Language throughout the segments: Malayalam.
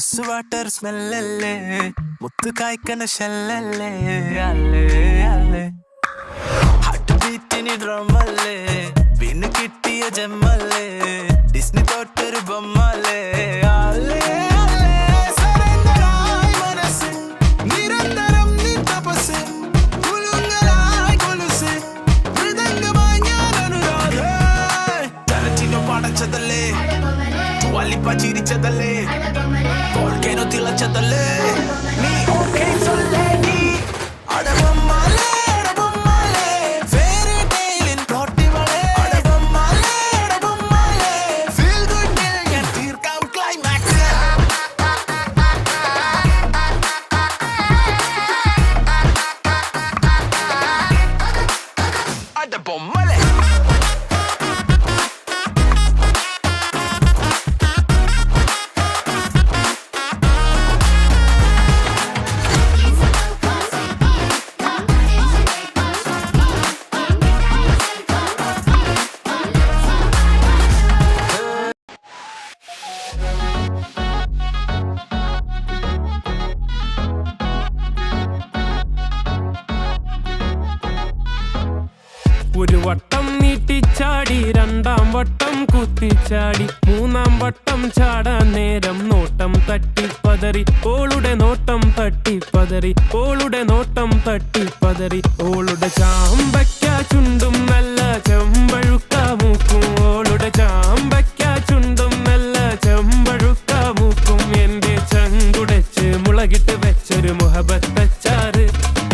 റോസ് വാട്ടർ സ്മെല്ലല്ലേ, മുത്ത് കായ്ക്കണ ഷെല്ലല്ലേ, അല്ലേ അല്ലേ ഹാർട്ട് ബീറ്റിന് ഡ്രമല്ലേ, പിന്നെ കിട്ടിയ ജമ്മല്ലേ, ഡിസ്നി തൊട്ടൊരു ബൊമ്മല്ലേ, അല്ലേ അല്ലേ സറണ്ടറായി മനസ്സ് നിരന്തരം നീ തപസ് കുലുങ്ങലായി കൊലുസ് മൃദംഗമായി ഞാൻ അനുരാധ തലച്ചിനോ പടച്ചതല്ലേ വല്ലിപ്പ ചിരിച്ചതല്ലേ വോൾക്കേനോ തിളച്ചതല്ലേ നീ ഓക്കേ സൊല്ലേ നീ അടവമ്മാലേ അടവമ്മാലേ ഫെയറി ടെയിലിൻ പ്ലോട്ടിവളേ അടവമ്മാലേ അടവമ്മാലേ ഫീൽ ഗുഡ് ഡേ ഞാൻ തീർക്കാം ക്ലൈമാക്സ് അടവമ്മാലേ ഒരു വട്ടം നീട്ടിച്ചാടി, രണ്ടാം വട്ടം കുത്തിച്ചാടി, മൂന്നാം വട്ടം ചാടാൻ നേരം നോട്ടം തട്ടിപ്പതറി, ഓളുടെ നോട്ടം തട്ടിപ്പതറി, ഓളുടെ നോട്ടം തട്ടിപ്പതറി, ഓളുടെ ചാമ്പയ്ക്ക ചുണ്ടും നല്ല ചെമ്പഴുക്ക മൂക്കും, ഓളുടെ ചാമ്പയ്ക്ക ചുണ്ടും നല്ല ചെമ്പഴുക്ക മൂക്കും, എന്റെ ചങ്കുടച്ച് മുളകിട്ട് വെച്ചൊരു മുഹബത്തച്ചാറ്,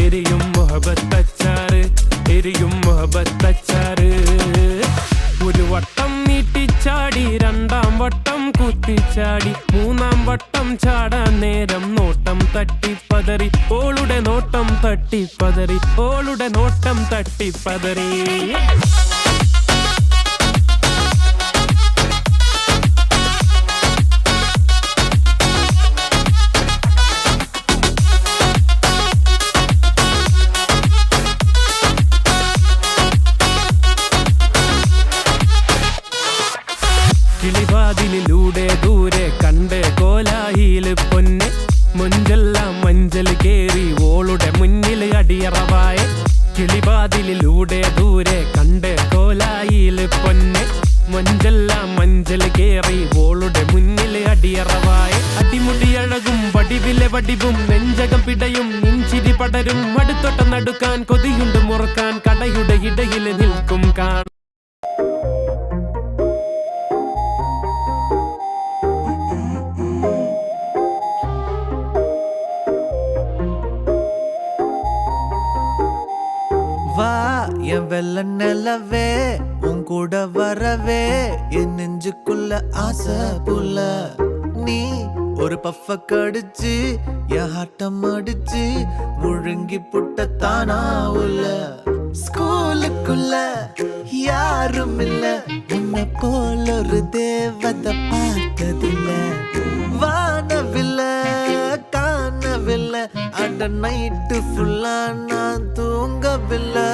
എരിയും മുഹബത്തച്ചാറ്, എരിയും മുഹബത്തച്ചാറ്. ഒരു വട്ടം നീട്ടിച്ചാടി, രണ്ടാം വട്ടം കുത്തിച്ചാടി, മൂന്നാം വട്ടം ചാടാൻ നേരം നോട്ടം തട്ടിപ്പതറി, ഓളുടെ നോട്ടം തട്ടിപ്പതറി, ഓളുടെ നോട്ടം തട്ടിപ്പതറി. കിളിവാതിലൂടെ ദൂരെ കണ്ട് കോലായില് പൊന്നെ, മുഞ്ചെല്ലാം മഞ്ചൽ കേറി ഓളുടെ മുന്നിൽ അടിയറവായ, കിളിവാതിലൂടെ ദൂരെ കണ്ട് കോലായില് പൊന്നെ, മുഞ്ചെല്ലാം മഞ്ചൽ കേറി ഓളുടെ മുന്നിൽ അടിയറവായ, അടിമുടിയഴകും വടിവിലെ വടിവും നെഞ്ചകം പിടയും നെഞ്ചിരി പടരും, അടുത്തൊട്ട നടുക്കാൻ കൊതിയുണ്ട് മുറക്കാൻ, കടയുടെ ഇടയിൽ നിൽക്കും കാണാൻ. வா என் வெள்ள நிலவே உன் கூட வரவே என் நெஞ்சுக்குள்ள ஆசை புள்ள, நீ ஒரு பஃப கடிச்சு என் ஆட்டம் அடிச்சு முழுங்கி புட்ட தானா உள்ள, ஸ்கூலுக்குள்ள யாரும் இல்ல உன்னை போல ஒரு தேவதை பார்த்ததில்ல, வானவில்ல காணவில்லை அட நைட்டு ஃபுல்லா நான் தூங்கவில்லை,